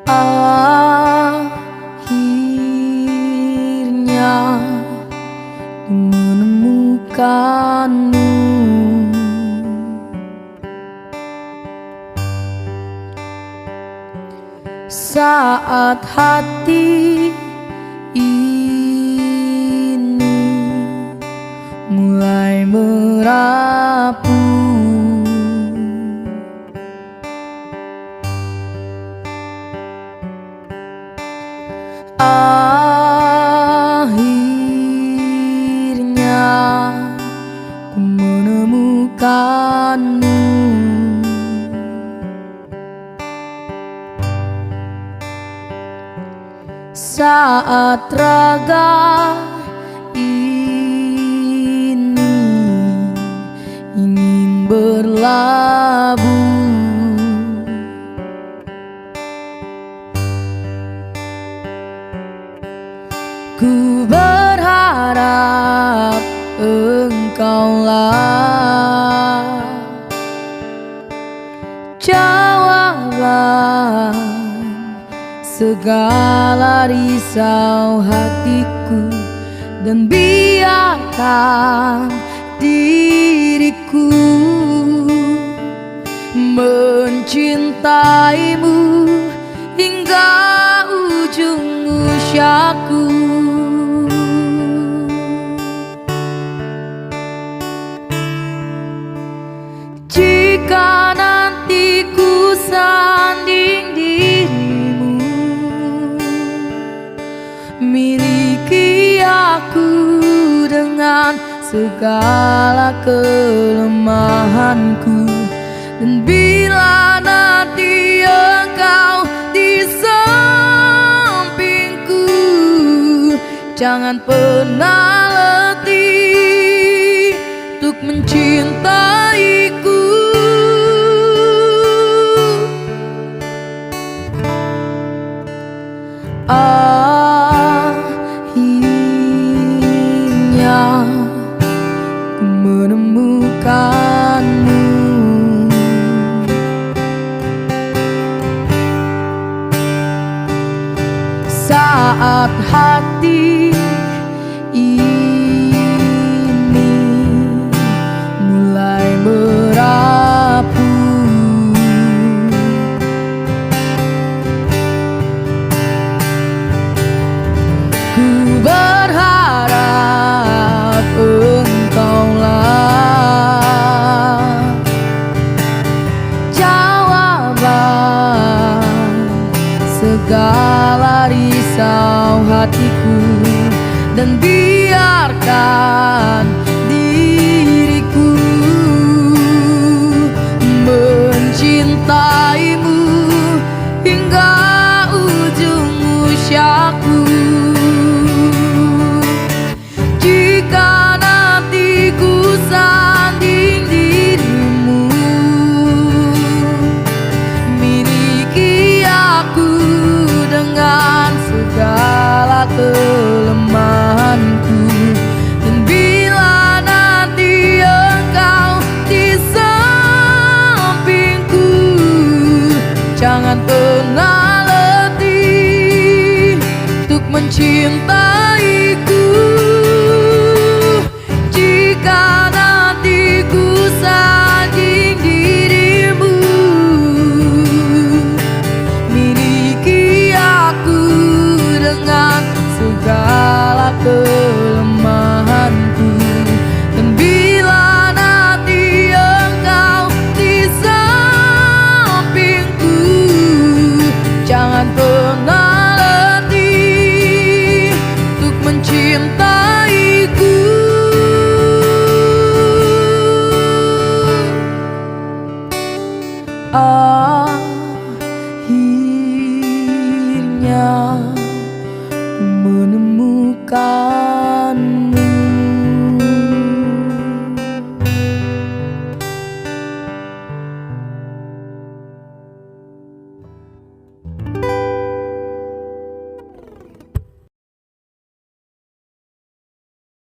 Akhirnya menemukanmu saat hati ini mulai merapu. Akhirnya ku menemukanmu saat raga ini ingin berlabuh. Ku berharap engkaulah jawaban segala risau hatiku, dan biarkan diriku mencintaimu hingga ujung usiaku. Jika nanti ku sanding dirimu, miliki aku dengan segala kelemahanku. Dan bila nanti engkau di sampingku, jangan pernah letih untuk mencintaiku. Akhirnya ku menemukanmu saat hati ini mulai merapu. Ku berharap engkaulah jawaban segala risau hatiku, dan biarkan diriku mencintaimu hingga ujung usiaku. Jika nanti ku sanding dirimu, miliki aku dengan segala kelemahanku. Dan bila nanti engkau di sampingku, jangan pernah letih untuk mencintai.